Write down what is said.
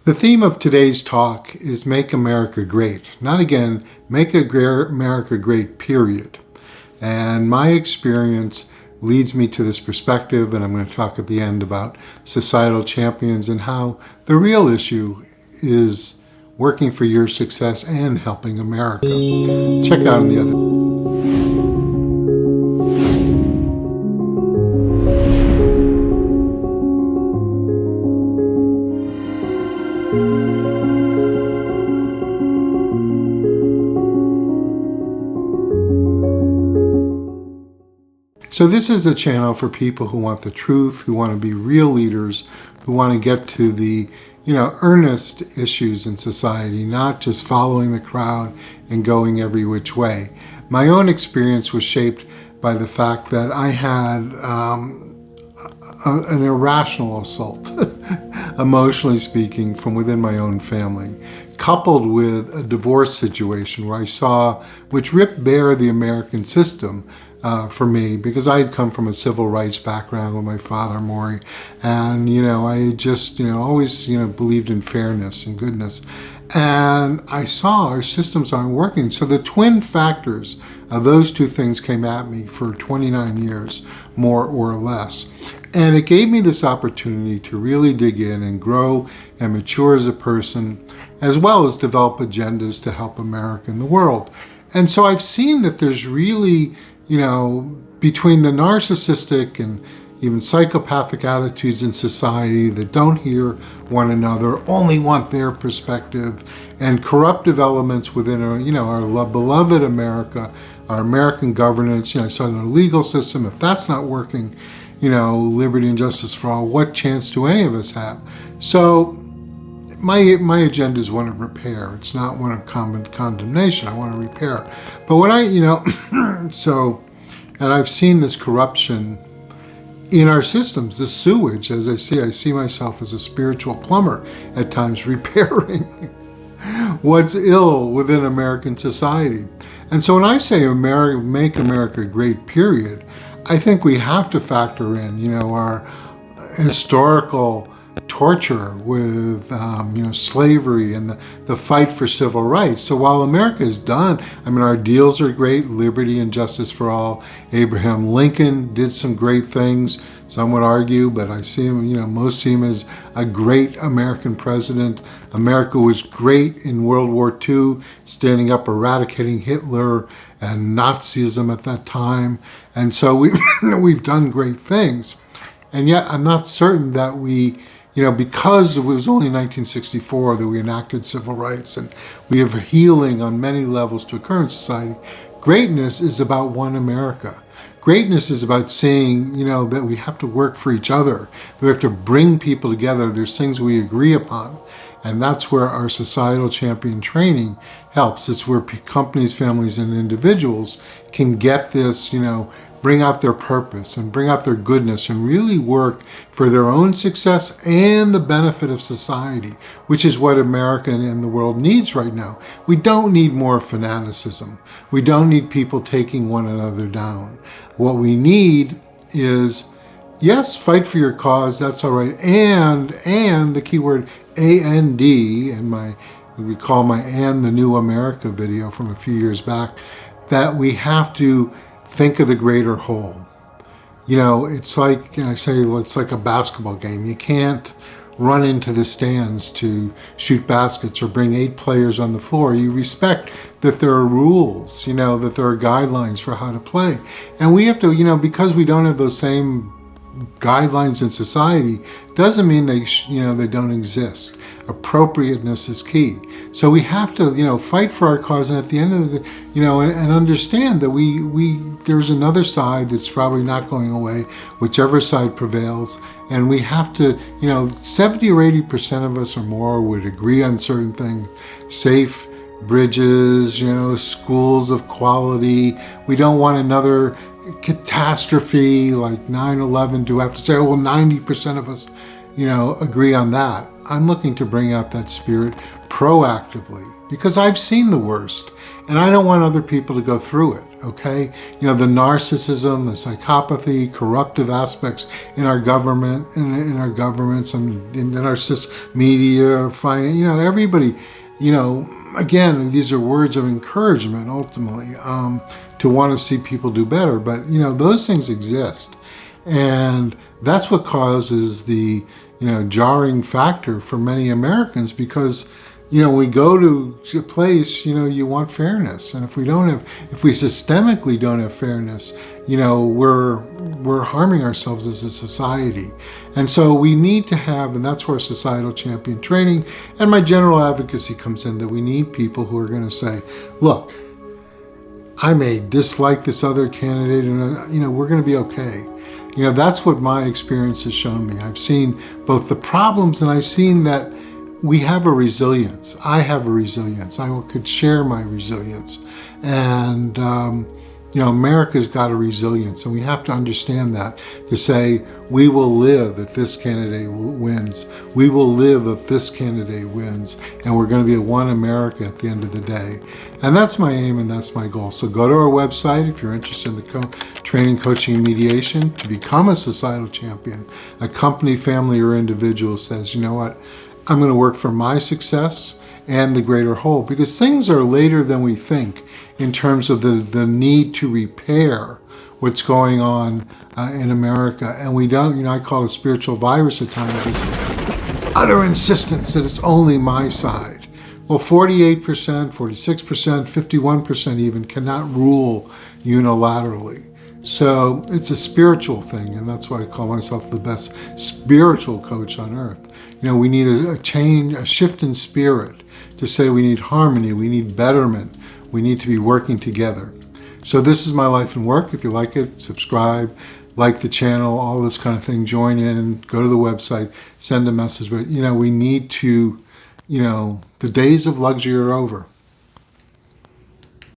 The theme of today's talk is Make America Great. Not again, Make America Great, period. And my experience leads me to this perspective, and I'm going to talk at the end about societal champions and how the real issue is working for your success and helping America. Check out on the other. So this is a channel for people who want the truth, who want to be real leaders, who want to get to the, earnest issues in society, not just following the crowd and going every which way. My own experience was shaped by the fact that I had an irrational assault, emotionally speaking, from within my own family, coupled with a divorce situation where I saw, which ripped bare the American system for me, because I had come from a civil rights background with my father, Maury, and, I just, always, believed in fairness and goodness. And I saw our systems aren't working. So the twin factors of those two things came at me for 29 years, more or less. And it gave me this opportunity to really dig in and grow and mature as a person, as well as develop agendas to help America and the world. And so I've seen that there's really, between the narcissistic and even psychopathic attitudes in society that don't hear one another, only want their perspective, and corruptive elements within our beloved America, our American governance, so in our legal system, if that's not working, liberty and justice for all, what chance do any of us have? So my agenda is one of repair. It's not one of condemnation. I want to repair. But when and I've seen this corruption in our systems, this sewage, as I see myself as a spiritual plumber at times, repairing what's ill within American society. And so when I say make America great, period, I think we have to factor in, our historical torture with, slavery and the fight for civil rights. So while America is done, our ideals are great, liberty and justice for all. Abraham Lincoln did some great things, some would argue, but I see him, most see him as a great American president. America was great in World War II, standing up, eradicating Hitler and Nazism at that time. And so we've done great things. And yet I'm not certain that we, because it was only in 1964 that we enacted civil rights and we have healing on many levels to occur in society. Greatness is about one America. Greatness is about seeing, that we have to work for each other. We have to bring people together. There's things we agree upon. And that's where our societal champion training helps. It's where companies, families, and individuals can get this, bring out their purpose and bring out their goodness and really work for their own success and the benefit of society, which is what America and the world needs right now. We don't need more fanaticism. We don't need people taking one another down. What we need is, yes, fight for your cause, that's all right, and the key word, AND, and recall my And the New America video from a few years back, that we have to think of the greater whole. It's like, it's like a basketball game. You can't run into the stands to shoot baskets or bring 8 players on the floor. You respect that there are rules, that there are guidelines for how to play. And we have to, because we don't have those same guidelines in society, doesn't mean they don't exist. Appropriateness is key. So we have to, fight for our cause, and at the end of the day, and understand that there's another side that's probably not going away, whichever side prevails, and we have to, 70 or 80% of us or more would agree on certain things. Safe bridges, schools of quality. We don't want another catastrophe like 9/11 to have to say, 90% of us, agree on that. I'm looking to bring out that spirit proactively because I've seen the worst and I don't want other people to go through it, okay? You know, the narcissism, the psychopathy, corruptive aspects in our government, in our governments, and in our media, finance, you know, everybody, you know, again, these are words of encouragement ultimately, to want to see people do better. But, you know, those things exist. And that's what causes the, you know, jarring factor for many Americans because, you know, we go to a place, you know, you want fairness. And if we systemically don't have fairness, you know, we're harming ourselves as a society. And so we need to have, and that's where societal champion training and my general advocacy comes in, that we need people who are going to say, look, I may dislike this other candidate and, you know, we're going to be okay. You know, that's what my experience has shown me. I've seen both the problems and I've seen that we have a resilience. I have a resilience. I could share my resilience. And, you know, America's got a resilience, and we have to understand that to say, we will live if this candidate wins. We will live if this candidate wins. And we're going to be a one America at the end of the day. And that's my aim and that's my goal. So go to our website if you're interested in the training, coaching, and mediation to become a societal champion. A company, family, or individual says, you know what, I'm going to work for my success and the greater whole, because things are later than we think in terms of the need to repair what's going on in America. And we don't, you know, I call it a spiritual virus at times, this utter insistence that it's only my side. Well, 48%, 46%, 51% even cannot rule unilaterally. So it's a spiritual thing, and that's why I call myself the best spiritual coach on earth. You know, we need a change, a shift in spirit to say we need harmony, we need betterment, we need to be working together. So this is my life and work. If you like it, subscribe, like the channel, all this kind of thing, join in, go to the website, send a message. But, you know, we need to, you know, the days of luxury are over.